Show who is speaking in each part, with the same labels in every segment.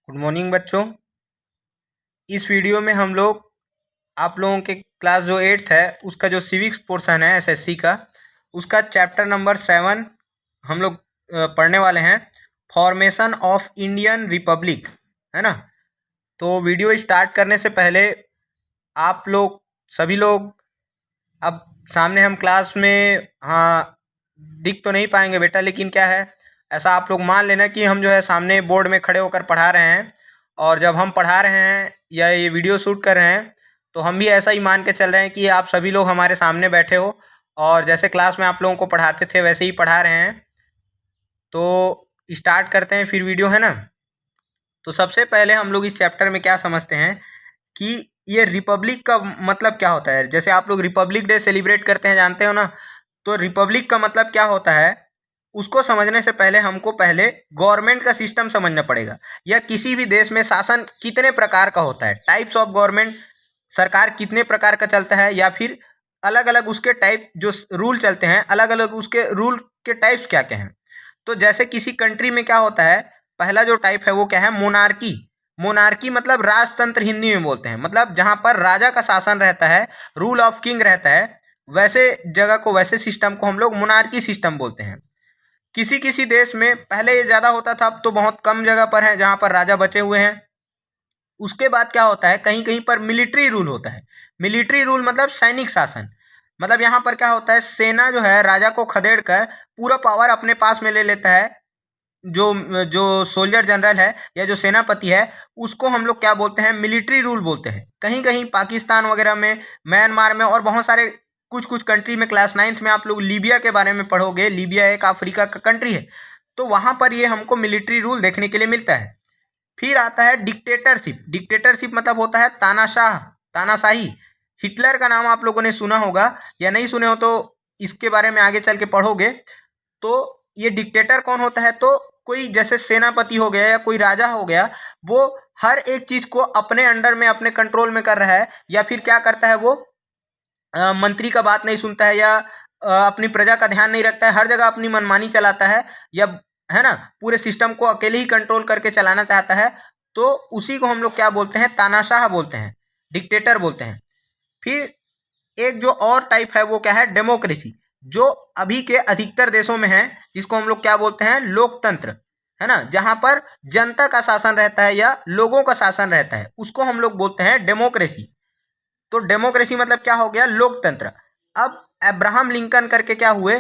Speaker 1: Good morning बच्चों। इस video में हम लोग आप लोगों के क्लास जो 8th है उसका जो सिविक्स पोर्शन है एसएससी का, उसका चैप्टर नंबर 7 हम लोग पढ़ने वाले हैं। फॉर्मेशन ऑफ इंडियन रिपब्लिक, है ना। तो वीडियो स्टार्ट करने से पहले आप लोग सभी लोग, अब सामने हम क्लास में हाँ दिख तो नहीं पाएंगे बेटा, लेकिन क्या है, ऐसा आप लोग मान लेना कि हम जो है सामने बोर्ड में खड़े होकर पढ़ा रहे हैं, और जब हम पढ़ा रहे हैं या ये वीडियो शूट कर रहे हैं तो हम भी ऐसा ही मान के चल रहे हैं कि आप सभी लोग हमारे सामने बैठे हो और जैसे क्लास में आप लोगों को पढ़ाते थे वैसे ही पढ़ा रहे हैं। तो स्टार्ट करते हैं फिर वीडियो, है ना। तो सबसे पहले हम लोग इस चैप्टर में क्या समझते हैं कि ये रिपब्लिक का मतलब क्या होता है। जैसे आप लोग रिपब्लिक डे सेलिब्रेट करते हैं, जानते हो ना। तो रिपब्लिक का मतलब क्या होता है उसको समझने से पहले हमको पहले गवर्नमेंट का सिस्टम समझना पड़ेगा, या किसी भी देश में शासन कितने प्रकार का होता है, टाइप्स ऑफ गवर्नमेंट, सरकार कितने प्रकार का चलता है, या फिर अलग अलग उसके टाइप जो रूल चलते हैं, अलग अलग उसके रूल के टाइप्स क्या क्या हैं। तो जैसे किसी कंट्री में क्या होता है, पहला जो टाइप है वो क्या है, मोनार्की। मोनार्की मतलब राजतंत्र हिंदी में बोलते हैं, मतलब जहाँ पर राजा का शासन रहता है, रूल ऑफ किंग रहता है, वैसे जगह को, वैसे सिस्टम को हम लोग मोनार्की सिस्टम बोलते हैं। किसी किसी देश में पहले ये ज़्यादा होता था, अब तो बहुत कम जगह पर है जहाँ पर राजा बचे हुए हैं। उसके बाद क्या होता है, कहीं कहीं पर मिलिट्री रूल होता है। मिलिट्री रूल मतलब सैनिक शासन। मतलब यहाँ पर क्या होता है, सेना जो है राजा को खदेड़ कर पूरा पावर अपने पास में ले लेता है। जो जो सोल्जर जनरल है या जो सेनापति है उसको हम लोग क्या बोलते हैं, मिलिट्री रूल बोलते हैं। कहीं कहीं पाकिस्तान वगैरह में, म्यांमार में और बहुत सारे कुछ कुछ कंट्री में, क्लास 9th में आप लोग लीबिया के बारे में पढ़ोगे। लीबिया एक अफ्रीका का कंट्री है, तो वहाँ पर ये हमको मिलिट्री रूल देखने के लिए मिलता है। फिर आता है डिक्टेटरशिप। डिक्टेटरशिप मतलब होता है तानाशाह, तानाशाही। हिटलर का नाम आप लोगों ने सुना होगा, या नहीं सुने हो तो इसके बारे में आगे चल के पढ़ोगे। तो ये डिक्टेटर कौन होता है, तो कोई जैसे सेनापति हो गया या कोई राजा हो गया, वो हर एक चीज़ को अपने अंडर में, अपने कंट्रोल में कर रहा है, या फिर क्या करता है वो मंत्री का बात नहीं सुनता है, या अपनी प्रजा का ध्यान नहीं रखता है, हर जगह अपनी मनमानी चलाता है, या है ना पूरे सिस्टम को अकेले ही कंट्रोल करके चलाना चाहता है। तो उसी को हम लोग क्या बोलते हैं, तानाशाह बोलते हैं, डिक्टेटर बोलते हैं। फिर एक जो और टाइप है वो क्या है, डेमोक्रेसी, जो अभी के अधिकतर देशों में है, जिसको हम लोग क्या बोलते हैं, लोकतंत्र, है ना। जहाँ पर जनता का शासन रहता है या लोगों का शासन रहता है, उसको हम लोग बोलते हैं डेमोक्रेसी। तो डेमोक्रेसी मतलब क्या हो गया, लोकतंत्र। अब अब्राहम लिंकन करके क्या हुए,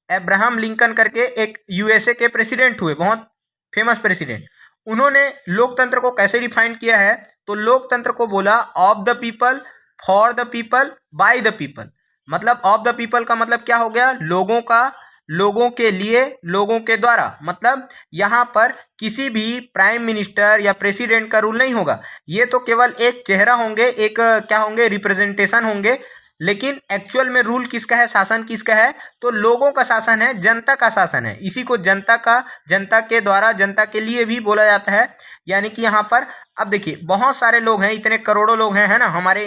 Speaker 1: अब्राहम लिंकन करके एक यूएसए के प्रेसिडेंट हुए, बहुत फेमस प्रेसिडेंट। उन्होंने लोकतंत्र को कैसे डिफाइन किया है, तो लोकतंत्र को बोला of the people, for the people, by the people. मतलब ऑफ द पीपल का मतलब क्या हो गया, लोगों का, लोगों के लिए, लोगों के द्वारा। मतलब यहाँ पर किसी भी प्राइम मिनिस्टर या प्रेसिडेंट का रूल नहीं होगा, ये तो केवल एक चेहरा होंगे, एक क्या होंगे, रिप्रेजेंटेशन होंगे। लेकिन एक्चुअल में रूल किसका है, शासन किसका है, तो लोगों का शासन है, जनता का शासन है। इसी को जनता का, जनता के द्वारा, जनता के लिए भी बोला जाता है। यानी कि यहाँ पर अब देखिए बहुत सारे लोग हैं, इतने करोड़ों लोग हैं, है ना। हमारे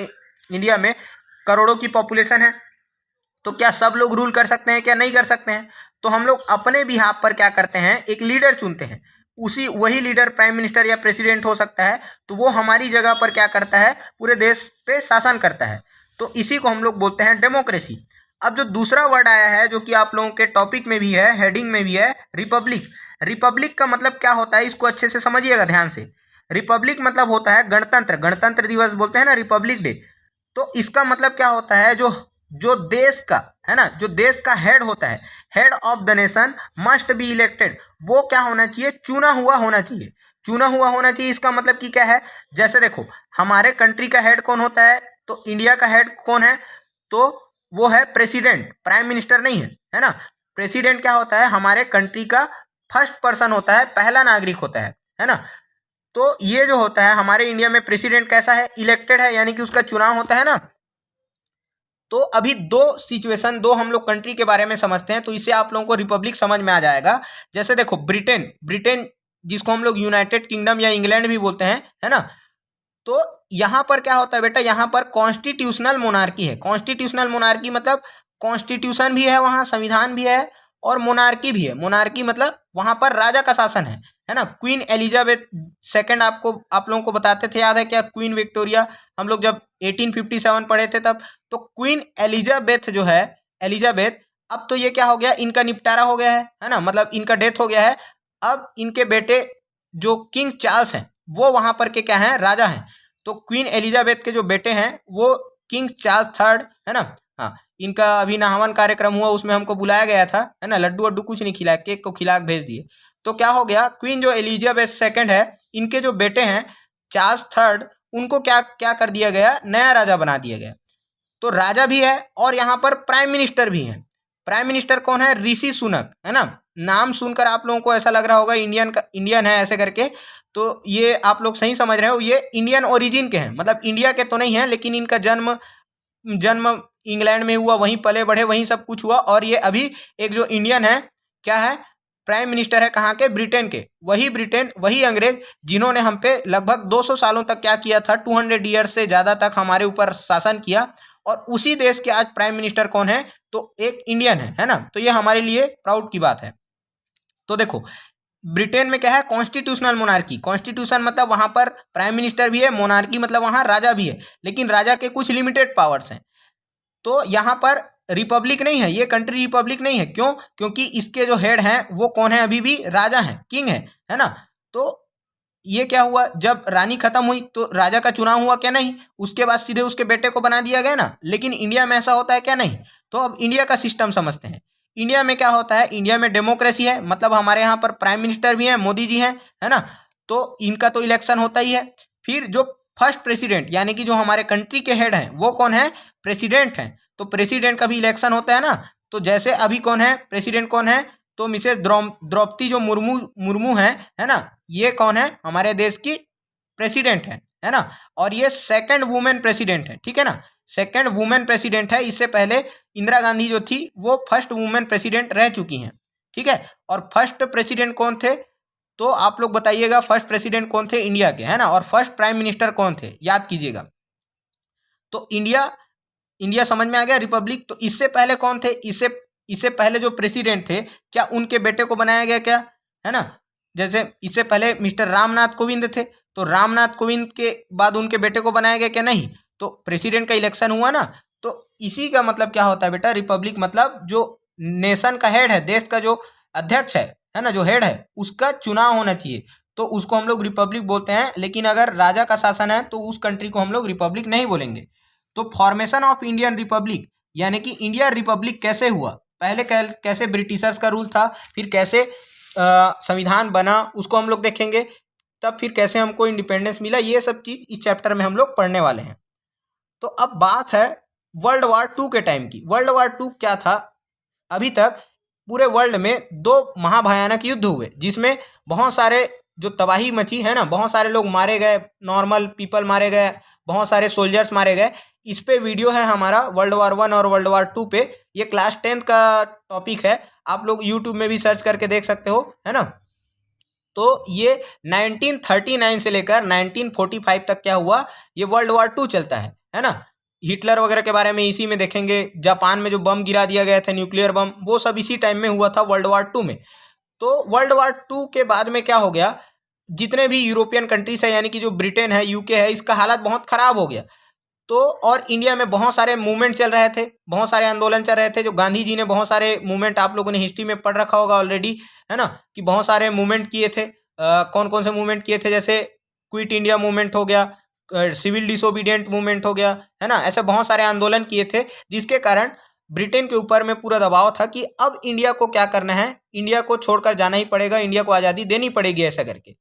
Speaker 1: इंडिया में करोड़ों की पॉपुलेशन है, तो क्या सब लोग रूल कर सकते हैं, क्या नहीं कर सकते हैं। तो हम लोग अपने बिहाफ पर क्या करते हैं, एक लीडर चुनते हैं। उसी वही लीडर प्राइम मिनिस्टर या प्रेसिडेंट हो सकता है, तो वो हमारी जगह पर क्या करता है, पूरे देश पे शासन करता है। तो इसी को हम लोग बोलते हैं डेमोक्रेसी। अब जो दूसरा वर्ड आया है, जो कि आप लोगों के टॉपिक में भी है, हेडिंग में भी है, रिपब्लिक। रिपब्लिक का मतलब क्या होता है, इसको अच्छे से समझिएगा ध्यान से। रिपब्लिक मतलब होता है गणतंत्र, गणतंत्र दिवस बोलते हैं ना, रिपब्लिक डे। तो इसका मतलब क्या होता है, जो जो देश का, है ना, जो देश का हेड होता है, head of the nation must be elected. वो क्या होना चाहिए, चुना हुआ होना चाहिए। चुना हुआ होना चाहिए, इसका मतलब कि क्या है, जैसे देखो हमारे कंट्री का हेड कौन होता है, तो इंडिया का हेड कौन है, तो वो है प्रेसिडेंट, प्राइम मिनिस्टर नहीं है, है ना। प्रेसिडेंट क्या होता है, हमारे कंट्री का फर्स्ट पर्सन होता है, पहला नागरिक होता है ना। तो ये जो होता है हमारे इंडिया में, प्रेसिडेंट कैसा है, इलेक्टेड है, यानी कि उसका चुनाव होता है ना। तो अभी दो सिचुएशन, दो हम लोग कंट्री के बारे में समझते हैं, तो इससे आप लोगों को रिपब्लिक समझ में आ जाएगा। जैसे देखो ब्रिटेन, ब्रिटेन जिसको हम लोग यूनाइटेड किंगडम या इंग्लैंड भी बोलते हैं, है ना। तो यहाँ पर क्या होता है बेटा, यहाँ पर कॉन्स्टिट्यूशनल मोनार्की है। कॉन्स्टिट्यूशनल मोनार्की मतलब कॉन्स्टिट्यूशन भी है वहाँ, संविधान भी है, और मोनार्की भी है। मोनार्की मतलब वहाँ पर राजा का शासन है। है ना। क्वीन एलिजाबेथ सेकंड आप लोगों को बताते थे, याद है क्या, क्वीन विक्टोरिया, हम लोग जब 1857 पढ़े थे तब। तो क्वीन एलिजाबेथ जो है, एलिजाबेथ, अब तो ये क्या हो गया, इनका निपटारा हो गया है ना, मतलब इनका डेथ हो गया है। अब इनके बेटे जो किंग चार्ल्स हैं वो वहां पर के क्या हैं, राजा हैं। तो क्वीन एलिजाबेथ के जो बेटे हैं वो किंग चार्ल्स थर्ड, है ना। हाँ, इनका अभी नहावन कार्यक्रम हुआ, उसमें हमको बुलाया गया था, है ना। लड्डू वड्डू कुछ नहीं खिलाया, केक को खिला के भेज दिए। तो क्या हो गया, क्वीन जो एलिजाबेथ सेकंड है, इनके जो बेटे हैं चार्ल्स थर्ड, उनको क्या क्या कर दिया गया, नया राजा बना दिया गया। तो राजा भी है और यहाँ पर प्राइम मिनिस्टर भी है। प्राइम मिनिस्टर कौन है, ऋषि सुनक, है ना। नाम सुनकर आप लोगों को ऐसा लग रहा होगा इंडियन है ऐसे करके, तो ये आप लोग सही समझ रहे हो, ये इंडियन ओरिजिन के हैं, मतलब इंडिया के तो नहीं है, लेकिन इनका जन्म जन्म इंग्लैंड में हुआ, वहीं पले बढ़े, वहीं सब कुछ हुआ। और ये अभी एक जो इंडियन है, क्या है, प्राइम मिनिस्टर है, कहाँ के, ब्रिटेन के। वही ब्रिटेन, वही अंग्रेज जिन्होंने हम पे लगभग 200 सालों तक क्या किया था, 200 ईयर्स से ज़्यादा तक हमारे ऊपर शासन किया। और उसी देश के आज प्राइम मिनिस्टर कौन है, तो एक इंडियन है ना। तो ये हमारे लिए प्राउड की बात है। तो देखो, ब्रिटेन में क्या है, कॉन्स्टिट्यूशनल मोनार्की। कॉन्स्टिट्यूशन मतलब वहां पर प्राइम मिनिस्टर भी है, मोनार्की मतलब वहां राजा भी है, लेकिन राजा के कुछ लिमिटेड पावर्स हैं। तो यहाँ पर रिपब्लिक नहीं है, ये कंट्री रिपब्लिक नहीं है। क्यों, क्योंकि इसके जो हेड हैं वो कौन है, अभी भी राजा हैं, किंग है ना। तो ये क्या हुआ, जब रानी खत्म हुई तो राजा का चुनाव हुआ क्या, नहीं, उसके बाद सीधे उसके बेटे को बना दिया गया ना। लेकिन इंडिया में ऐसा होता है क्या, नहीं। तो अब इंडिया का सिस्टम समझते हैं। इंडिया में क्या होता है, इंडिया में डेमोक्रेसी है, मतलब हमारे यहाँ पर प्राइम मिनिस्टर भी हैं, मोदी जी हैं, है ना। तो इनका तो इलेक्शन होता ही है। फिर जो फर्स्ट प्रेसिडेंट यानी कि जो हमारे कंट्री के हेड हैं वो कौन है, प्रेसिडेंट हैं। तो प्रेसिडेंट का भी इलेक्शन होता है ना। तो जैसे अभी कौन है, प्रेसिडेंट कौन है, तो मिसेस द्रौपदी जो मुर्मू मुर्मू है ना, ये कौन है, हमारे देश की प्रेसिडेंट है ना। और ये सेकंड वुमेन प्रेसिडेंट है, ठीक है ना, सेकंड वुमेन प्रेसिडेंट है। इससे पहले इंदिरा गांधी जो थी वो फर्स्ट वुमेन प्रेसिडेंट रह चुकी हैं, ठीक है। और फर्स्ट प्रेसिडेंट कौन थे, तो आप लोग बताइएगा, फर्स्ट प्रेसिडेंट कौन थे इंडिया के, है ना। और फर्स्ट प्राइम मिनिस्टर कौन थे, याद कीजिएगा। तो इंडिया समझ में आ गया, रिपब्लिक। तो इससे पहले कौन थे, इससे पहले जो प्रेसिडेंट थे, क्या उनके बेटे को बनाया गया क्या, है ना। जैसे इससे पहले मिस्टर रामनाथ कोविंद थे, तो रामनाथ कोविंद के बाद उनके बेटे को बनाया गया क्या, नहीं। तो प्रेसिडेंट का इलेक्शन हुआ ना। तो इसी का मतलब क्या होता है बेटा, रिपब्लिक मतलब जो नेशन का हेड है, देश का जो अध्यक्ष है ना, जो हेड है, उसका चुनाव होना चाहिए, तो उसको हम लोग रिपब्लिक बोलते हैं। लेकिन अगर राजा का शासन है तो उस कंट्री को हम लोग रिपब्लिक नहीं बोलेंगे। तो फॉर्मेशन ऑफ इंडियन रिपब्लिक यानी कि इंडिया रिपब्लिक कैसे हुआ, पहले कैसे ब्रिटिशर्स का रूल था, फिर कैसे संविधान बना, उसको हम लोग देखेंगे। तब फिर कैसे हमको इंडिपेंडेंस मिला, ये सब चीज़ इस चैप्टर में हम लोग पढ़ने वाले हैं। तो अब बात है वर्ल्ड वार 2 के टाइम की। वर्ल्ड वार 2 क्या था, अभी तक पूरे वर्ल्ड में 2 महाभयानक युद्ध हुए, जिसमें बहुत सारे जो तबाही मची है ना, बहुत सारे लोग मारे गए, नॉर्मल पीपल मारे गए, बहुत सारे सोल्जर्स मारे गए। इस पे वीडियो है हमारा वर्ल्ड वार 1 और वर्ल्ड वार 2 पे, ये क्लास 10th का टॉपिक है, आप लोग यूट्यूब में भी सर्च करके देख सकते हो, है ना। तो ये 1939 से लेकर 1945 तक क्या हुआ, ये वर्ल्ड वार 2 चलता है ना। हिटलर वगैरह के बारे में इसी में देखेंगे, जापान में जो बम गिरा दिया गया था, न्यूक्लियर बम, वो सब इसी टाइम में हुआ था, वर्ल्ड वार 2 में। तो वर्ल्ड वार 2 के बाद में क्या हो गया, जितने भी यूरोपियन कंट्रीज है, यानी कि जो ब्रिटेन है, यूके है, इसका हालत बहुत खराब हो गया। तो और इंडिया में बहुत सारे मूवमेंट चल रहे थे, बहुत सारे आंदोलन चल रहे थे, जो गांधी जी ने बहुत सारे मूवमेंट, आप लोगों ने हिस्ट्री में पढ़ रखा होगा ऑलरेडी, है ना, कि बहुत सारे मूवमेंट किए थे। कौन कौन से मूवमेंट किए थे, जैसे क्विट इंडिया मूवमेंट हो गया, सिविल डिसोबीडियंट मूवमेंट हो गया, है ना। ऐसे बहुत सारे आंदोलन किए थे, जिसके कारण ब्रिटेन के ऊपर में पूरा दबाव था कि अब इंडिया को क्या करना है, इंडिया को छोड़कर जाना ही पड़ेगा, इंडिया को आज़ादी देनी पड़ेगी, ऐसा करके।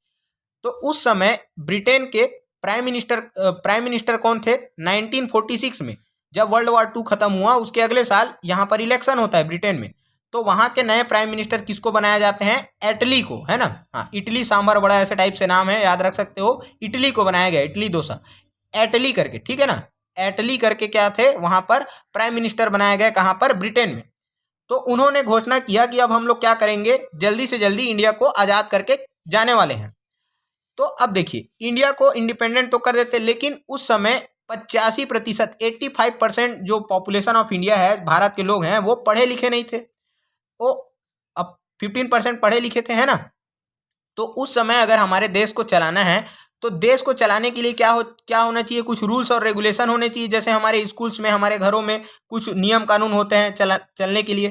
Speaker 1: तो उस समय ब्रिटेन के प्राइम मिनिस्टर कौन थे, 1946 में जब वर्ल्ड वार 2 खत्म हुआ, उसके अगले साल यहाँ पर इलेक्शन होता है ब्रिटेन में। तो वहाँ के नए प्राइम मिनिस्टर किसको बनाया जाते हैं, एटली को, है ना। हाँ, इटली सांभर बड़ा ऐसे टाइप से नाम है, याद रख सकते हो, इटली को बनाया गया, इटली डोसा, एटली करके, ठीक है ना। एटली करके क्या थे, वहाँ पर प्राइम मिनिस्टर बनाया गया, कहाँ पर, ब्रिटेन में। तो उन्होंने घोषणा किया कि अब हम लोग क्या करेंगे, जल्दी से जल्दी इंडिया को आज़ाद करके जाने वाले हैं। तो अब देखिए, इंडिया को इंडिपेंडेंट तो कर देते, लेकिन उस समय 85%, 85% जो पॉपुलेशन ऑफ इंडिया है, भारत के लोग हैं, वो पढ़े लिखे नहीं थे। वो अब 15% पढ़े लिखे थे, है ना। तो उस समय अगर हमारे देश को चलाना है तो देश को चलाने के लिए क्या होना चाहिए, कुछ रूल्स और रेगुलेशन होने चाहिए। जैसे हमारे स्कूल्स में, हमारे घरों में कुछ नियम कानून होते हैं चलने के लिए।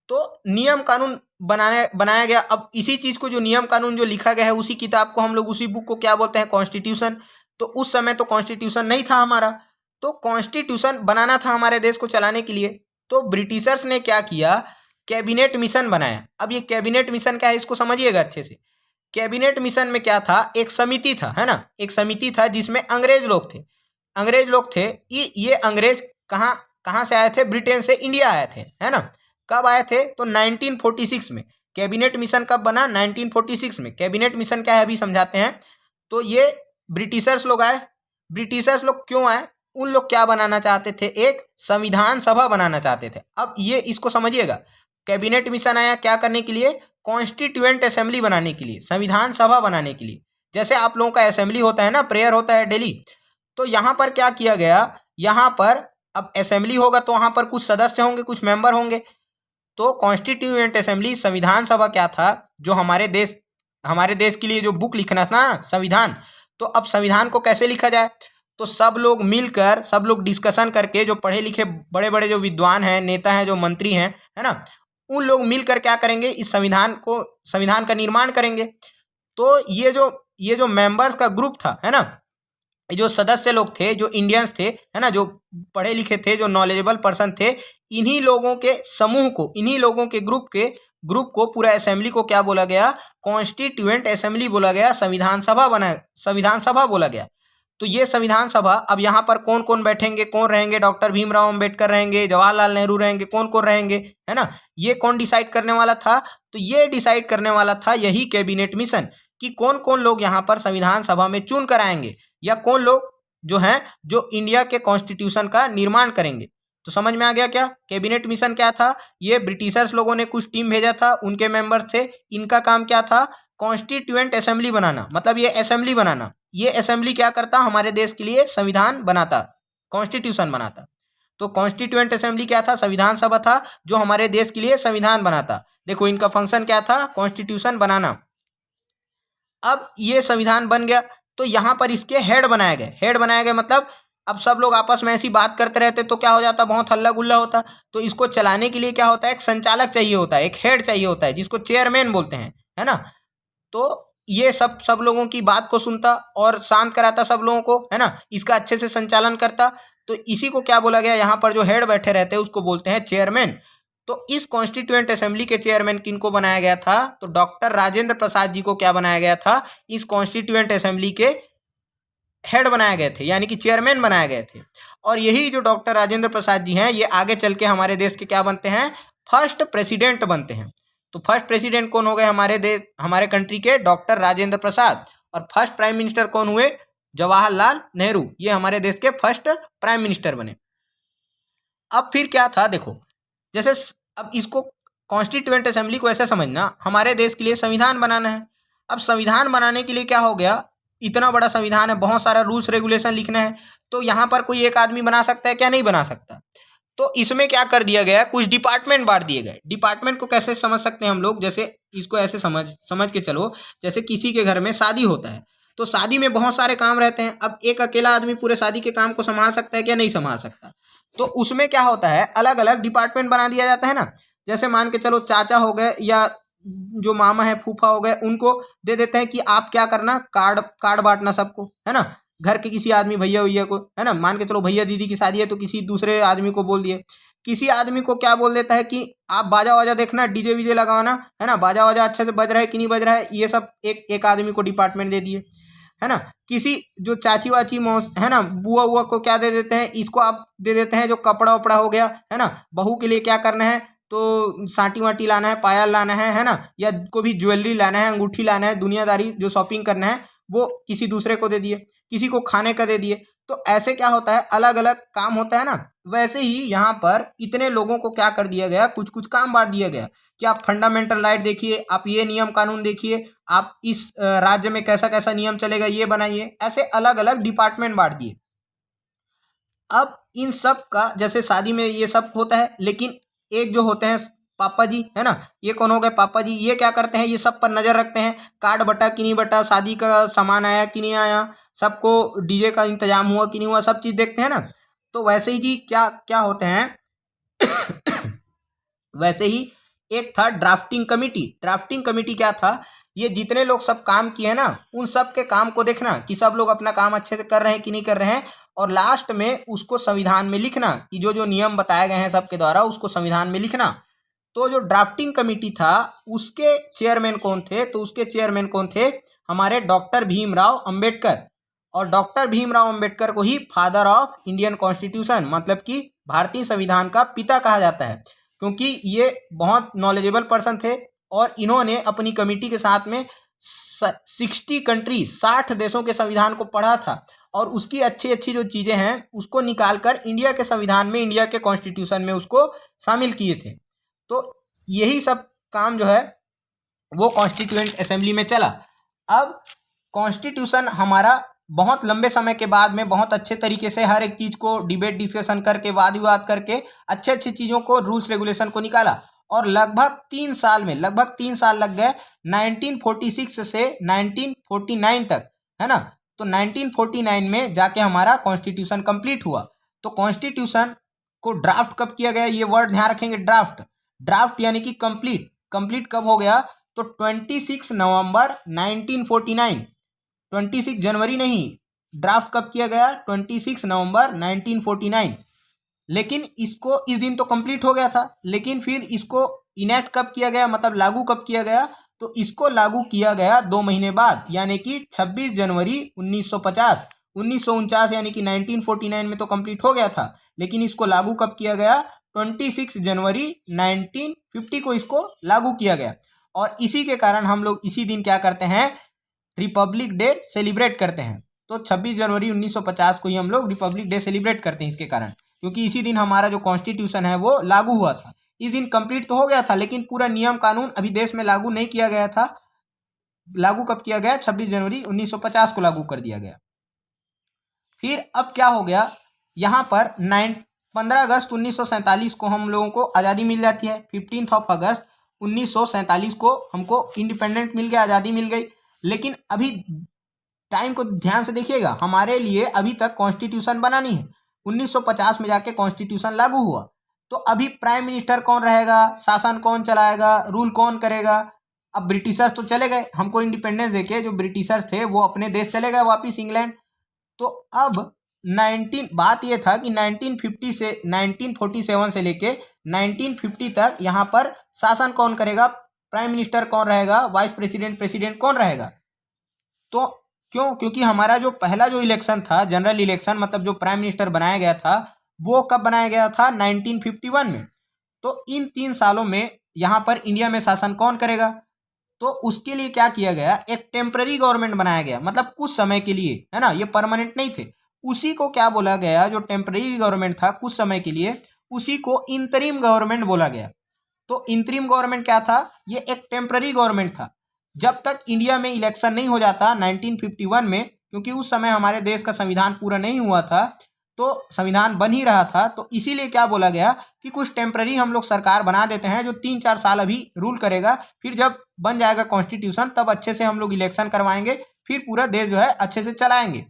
Speaker 1: तो नियम कानून बनाया गया। अब इसी चीज को, जो नियम कानून जो लिखा गया है, उसी किताब को हम लोग, उसी बुक को क्या बोलते हैं, कॉन्स्टिट्यूशन। तो उस समय तो कॉन्स्टिट्यूशन नहीं था हमारा, तो कॉन्स्टिट्यूशन बनाना था हमारे देश को चलाने के लिए। तो ब्रिटिशर्स ने क्या किया, कैबिनेट मिशन बनाया। अब ये कैबिनेट मिशन क्या है, इसको समझिएगा अच्छे से। कैबिनेट मिशन में क्या था, एक समिति था, है ना, एक समिति था जिसमें अंग्रेज लोग थे। ये अंग्रेज कहाँ कहाँ से आए थे, ब्रिटेन से इंडिया आए थे, है ना। कब आए थे, तो 1946 में। कैबिनेट मिशन कब बना, 1946 में। कैबिनेट मिशन क्या है अभी समझाते हैं। तो ये ब्रिटिशर्स लोग आए। ब्रिटिशर्स लोग क्यों आए, उन लोग क्या बनाना चाहते थे, एक संविधान सभा बनाना चाहते थे। अब ये इसको समझिएगा, कैबिनेट मिशन आया क्या करने के लिए, कॉन्स्टिट्यूएंट असेंबली बनाने के लिए, संविधान सभा बनाने के लिए। जैसे आप लोगों का असेंबली होता है ना, प्रेयर होता है डेली, तो यहाँ पर क्या किया गया, यहाँ पर अब असेंबली होगा तो वहाँ पर कुछ सदस्य होंगे, कुछ मेंबर होंगे। तो कॉन्स्टिट्यूएंट असेंबली, संविधान सभा क्या था, जो हमारे देश के लिए जो बुक लिखना था ना, संविधान। तो अब संविधान को कैसे लिखा जाए, तो सब लोग मिलकर, सब लोग डिस्कशन करके, जो पढ़े लिखे बड़े बड़े जो विद्वान हैं, नेता हैं, जो मंत्री हैं, है ना, उन लोग मिलकर क्या करेंगे, इस संविधान का निर्माण करेंगे। तो ये जो मेंबर्स का ग्रुप था, है ना, जो सदस्य लोग थे, जो इंडियंस थे, है ना, जो पढ़े लिखे थे, जो नॉलेजेबल पर्सन थे, इन्हीं लोगों के समूह को, इन्हीं लोगों के ग्रुप को पूरा असेंबली को क्या बोला गया, कॉन्स्टिट्यूएंट असेंबली बोला गया, संविधान सभा बोला गया। तो ये संविधान सभा, अब यहाँ पर कौन कौन बैठेंगे, कौन रहेंगे, डॉक्टर भीमराव अंबेडकर रहेंगे, जवाहरलाल नेहरू रहेंगे, कौन कौन रहेंगे, है ना, ये कौन डिसाइड करने वाला था, तो ये डिसाइड करने वाला था यही कैबिनेट मिशन, कि कौन कौन लोग यहाँ पर संविधान सभा में चुन कर आएंगे, या कौन लोग जो हैं, जो इंडिया के कॉन्स्टिट्यूशन का निर्माण करेंगे। तो समझ में आ गया क्या, कैबिनेट मिशन क्या था, ये ब्रिटिशर्स लोगों ने कुछ टीम भेजा था, उनके मेंबर थे, इनका काम क्या था, कॉन्स्टिट्यूएंट असेंबली बनाना, मतलब ये असेंबली बनाना। ये असेंबली क्या करता, हमारे देश के लिए संविधान बनाता, कॉन्स्टिट्यूशन बनाता। तो कॉन्स्टिट्यूएंट असेंबली क्या था, संविधान सभा था, जो हमारे देश के लिए संविधान बनाता। देखो इनका फंक्शन क्या था, कॉन्स्टिट्यूशन बनाना। अब ये संविधान बन गया, तो यहाँ पर इसके हेड बनाए गए, मतलब अब सब लोग आपस में ऐसी बात करते रहते तो क्या हो जाता, बहुत हल्ला गुल्ला होता। तो इसको चलाने के लिए क्या होता है, एक संचालक चाहिए होता है, एक हेड चाहिए होता है, जिसको चेयरमैन बोलते हैं, है ना। तो ये सब लोगों की बात को सुनता और शांत कराता सब लोगों को, है ना, इसका अच्छे से संचालन करता। तो इसी को क्या बोला गया, यहाँ पर जो हेड बैठे रहते हैं उसको बोलते हैं चेयरमैन। तो इस कॉन्स्टिट्यूएंट असेंबली के चेयरमैन किनको बनाया गया था, तो डॉक्टर राजेंद्र प्रसाद जी को क्या बनाया गया था, इस कॉन्स्टिट्यूएंट असेंबली के हेड बनाए गए थे, यानी कि चेयरमैन बनाए गए थे। और यही जो डॉक्टर राजेंद्र प्रसाद जी हैं, ये आगे चल के हमारे देश के क्या बनते हैं, फर्स्ट प्रेसिडेंट बनते हैं। तो फर्स्ट प्रेसिडेंट कौन हो गए हमारे कंट्री के, डॉक्टर राजेंद्र प्रसाद। और फर्स्ट प्राइम मिनिस्टर कौन हुए, जवाहरलाल नेहरू। ये हमारे देश के फर्स्ट प्राइम मिनिस्टर बने। अब फिर क्या था, देखो जैसे अब इसको कॉन्स्टिट्यूएंट असेंबली को ऐसे समझना, हमारे देश के लिए संविधान बनाना है। अब संविधान बनाने के लिए क्या हो गया, इतना बड़ा संविधान है, बहुत सारा रूल्स रेगुलेशन लिखना है। तो यहाँ पर कोई एक आदमी बना सकता है क्या, नहीं बना सकता। तो इसमें क्या कर दिया गया, कुछ डिपार्टमेंट बांट दिए गए। डिपार्टमेंट को कैसे समझ सकते हैं हम लोग, जैसे इसको ऐसे समझ के चलो, जैसे किसी के घर में शादी होता है, तो शादी में बहुत सारे काम रहते हैं। अब एक अकेला आदमी पूरे शादी के काम को संभाल सकता है क्या, नहीं संभाल सकता। तो उसमें क्या होता है, अलग अलग डिपार्टमेंट बना दिया जाता है ना। जैसे मान के चलो चाचा हो गए, या जो मामा है, फूफा हो गए, उनको दे देते हैं कि आप क्या करना, कार्ड बांटना सबको, है ना। घर के किसी आदमी, भैया भैया को, है ना, मान के चलो भैया दीदी की शादी है तो किसी दूसरे आदमी को बोल दिए। किसी आदमी को क्या बोल देता है कि आप बाजा वाजा देखना, डीजे वीजे लगाना, है ना, बाजा वाजा अच्छे से बज रहा है कि नहीं बज रहा है, ये सब एक आदमी को डिपार्टमेंट दे दिए, है ना। किसी जो चाची वाची है ना, बुआ बुआ को क्या दे देते हैं, इसको आप दे देते हैं जो कपड़ा वपड़ा हो गया, है ना। बहू के लिए क्या करना है, तो साटी वाटी लाना है, पायल लाना है ना, या कोई भी ज्वेलरी लाना है, अंगूठी लाना है, दुनियादारी जो शॉपिंग करना है, वो किसी दूसरे को दे दिए, किसी को खाने का दे दिए। तो ऐसे क्या होता है, अलग अलग काम होता है ना। वैसे ही यहाँ पर इतने लोगों को क्या कर दिया गया, कुछ कुछ काम बांट दिया गया कि आप फंडामेंटल राइट देखिए, आप ये नियम कानून देखिए, आप इस राज्य में कैसा कैसा नियम चलेगा ये बनाइए। ऐसे अलग अलग डिपार्टमेंट बांट दिए। अब इन सब का, जैसे शादी में ये सब होता है, लेकिन एक जो होते हैं पापा जी, है ना, ये कौन हो गए पापा जी। ये क्या करते हैं, ये सब पर नजर रखते हैं, कार्ड बटा कि नहीं बटा, शादी का सामान आया कि नहीं आया, सबको डीजे का इंतजाम हुआ कि नहीं हुआ, सब चीज देखते हैं ना। तो वैसे ही जी क्या क्या होते हैं वैसे ही एक था ड्राफ्टिंग कमिटी। ड्राफ्टिंग कमिटी क्या था, ये जितने लोग सब काम किए ना, उन सब के काम को देखना कि सब लोग अपना काम अच्छे से कर रहे हैं कि नहीं कर रहे हैं, और लास्ट में उसको संविधान में लिखना कि जो जो नियम बताए गए हैं सबके द्वारा उसको संविधान में लिखना। तो जो ड्राफ्टिंग कमिटी था उसके चेयरमैन कौन थे, तो उसके चेयरमैन कौन थे, हमारे डॉक्टर भीमराव अंबेडकर। और डॉक्टर भीमराव अंबेडकर को ही फादर ऑफ इंडियन कॉन्स्टिट्यूशन, मतलब कि भारतीय संविधान का पिता कहा जाता है, क्योंकि ये बहुत नॉलेजेबल पर्सन थे। और इन्होंने अपनी कमेटी के साथ में 60 कंट्री 60 देशों के संविधान को पढ़ा था, और उसकी अच्छी अच्छी जो चीज़ें हैं उसको निकाल कर इंडिया के संविधान में, इंडिया के कॉन्स्टिट्यूशन में उसको शामिल किए थे। तो यही सब काम जो है वो कॉन्स्टिट्यूएंट असेंबली में चला। अब कॉन्स्टिट्यूशन हमारा बहुत लंबे समय के बाद में बहुत अच्छे तरीके से हर एक चीज़ को डिबेट डिस्कशन करके वाद विवाद करके अच्छे अच्छे चीज़ों को रूल्स रेगुलेशन को निकाला, और लगभग 3 साल में, लगभग 3 साल लग गए 1946 से 1949 तक, है ना। तो 1949 में जाके हमारा कॉन्स्टिट्यूशन कंप्लीट हुआ। तो कॉन्स्टिट्यूशन को ड्राफ्ट कब किया गया, ये वर्ड ध्यान रखेंगे, ड्राफ्ट। ड्राफ्ट यानी कि कंप्लीट। कंप्लीट कब हो गया, तो 26 नवंबर 1949, 26 जनवरी नहीं, ड्राफ्ट कब किया गया, 26 नवंबर 1949। लेकिन इसको इस दिन तो कंप्लीट हो गया था, लेकिन फिर इसको इनेक्ट कब किया गया, मतलब लागू कब किया गया, तो इसको लागू किया गया 2 महीने बाद, यानी कि 26 जनवरी 1950। 1949 यानी कि 1949 में तो कंप्लीट हो गया था, लेकिन इसको लागू कब किया गया, 26 जनवरी 1950 को इसको लागू किया गया। और इसी के कारण हम लोग इसी दिन क्या करते हैं, रिपब्लिक डे सेलिब्रेट करते हैं। तो 26 जनवरी 1950 को ही हम लोग रिपब्लिक डे सेलिब्रेट करते हैं इसके कारण, क्योंकि इसी दिन हमारा जो कॉन्स्टिट्यूशन है वो लागू हुआ था। इस दिन कंप्लीट तो हो गया था, लेकिन पूरा नियम कानून अभी देश में लागू नहीं किया गया था। लागू कब किया गया, 26 जनवरी 1950 को लागू कर दिया गया। फिर अब क्या हो गया, यहाँ पर 15 अगस्त 1947 को हम लोगों को आज़ादी मिल जाती है। 15 अगस्त 1947 को हमको इंडिपेंडेंट मिल गया, आज़ादी मिल गई। लेकिन अभी टाइम को ध्यान से देखिएगा, हमारे लिए अभी तक कॉन्स्टिट्यूशन बना नहीं है। 1950 में जाके कॉन्स्टिट्यूशन लागू हुआ। तो अभी प्राइम मिनिस्टर कौन रहेगा, शासन कौन चलाएगा, रूल कौन करेगा। अब ब्रिटिशर्स तो चले गए, हमको इंडिपेंडेंस देके जो ब्रिटिशर्स थे वो अपने देश चले गए वापिस इंग्लैंड। तो अब बात ये था कि 1947 से लेके 1950 तक यहाँ पर शासन कौन करेगा, प्राइम मिनिस्टर कौन रहेगा, वाइस प्रेसिडेंट कौन रहेगा। तो क्योंकि हमारा जो पहला जो इलेक्शन था, जनरल इलेक्शन, मतलब जो प्राइम मिनिस्टर बनाया गया था, वो कब बनाया गया था, 1951 में। तो इन 3 सालों में यहाँ पर इंडिया में शासन कौन करेगा, तो उसके लिए क्या किया गया, एक टेम्पररी गवर्नमेंट बनाया गया, मतलब कुछ समय के लिए, है ना, ये परमानेंट नहीं थे। उसी को क्या बोला गया, जो टेम्पररी गवर्नमेंट था कुछ समय के लिए, उसी को इंतरिम गवर्नमेंट बोला गया। तो इंतरिम गवर्नमेंट क्या था, ये एक टेम्पररी गवर्नमेंट था। जब तक इंडिया में इलेक्शन नहीं हो जाता 1951 में, क्योंकि उस समय हमारे देश का संविधान पूरा नहीं हुआ था, तो संविधान बन ही रहा था, तो इसीलिए क्या बोला गया कि कुछ टेम्पररी हम लोग सरकार बना देते हैं जो 3-4 साल अभी रूल करेगा, फिर जब बन जाएगा कॉन्स्टिट्यूशन तब अच्छे से हम लोग इलेक्शन करवाएंगे, फिर पूरा देश जो है अच्छे से चलाएंगे।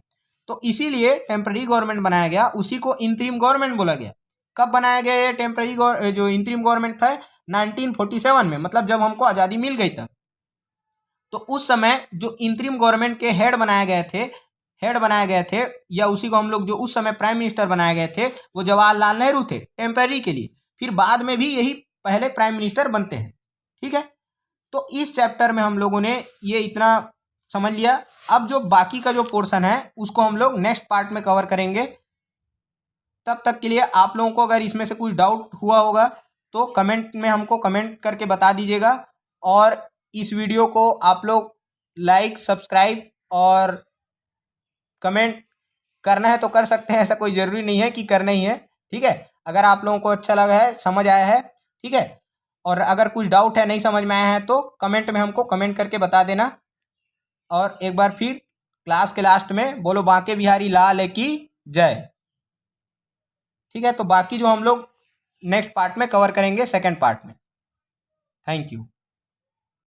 Speaker 1: तो इसीलिए टेम्पररी गवर्नमेंट बनाया गया, उसी को इंतरिम गवर्नमेंट बोला गया। कब बनाया गया ये टेम्पररी जो इंतरिम गवर्नमेंट था, 1947 में, मतलब जब हमको आज़ादी मिल गई तब। तो उस समय जो इंतरिम गवर्नमेंट के हेड बनाए गए थे, या उसी को हम लोग जो उस समय प्राइम मिनिस्टर बनाए गए थे, वो जवाहरलाल नेहरू थे टेम्पररी के लिए। फिर बाद में भी यही पहले प्राइम मिनिस्टर बनते हैं, ठीक है। तो इस चैप्टर में हम लोगों ने ये इतना समझ लिया। अब जो बाकी का जो पोर्शन है उसको हम लोग नेक्स्ट पार्ट में कवर करेंगे। तब तक के लिए आप लोगों को अगर इसमें से कुछ डाउट हुआ होगा तो कमेंट में हमको कमेंट करके बता दीजिएगा। और इस वीडियो को आप लोग लाइक, सब्सक्राइब और कमेंट करना है तो कर सकते हैं, ऐसा कोई ज़रूरी नहीं है कि करना ही है, ठीक है। अगर आप लोगों को अच्छा लगा है, समझ आया है, ठीक है, और अगर कुछ डाउट है, नहीं समझ में आया है, तो कमेंट में हमको कमेंट करके बता देना। और एक बार फिर क्लास के लास्ट में बोलो बांके बिहारी लाल की जय, ठीक है। तो बाकी जो हम लोग नेक्स्ट पार्ट में कवर करेंगे, सेकंड पार्ट में। Thank you.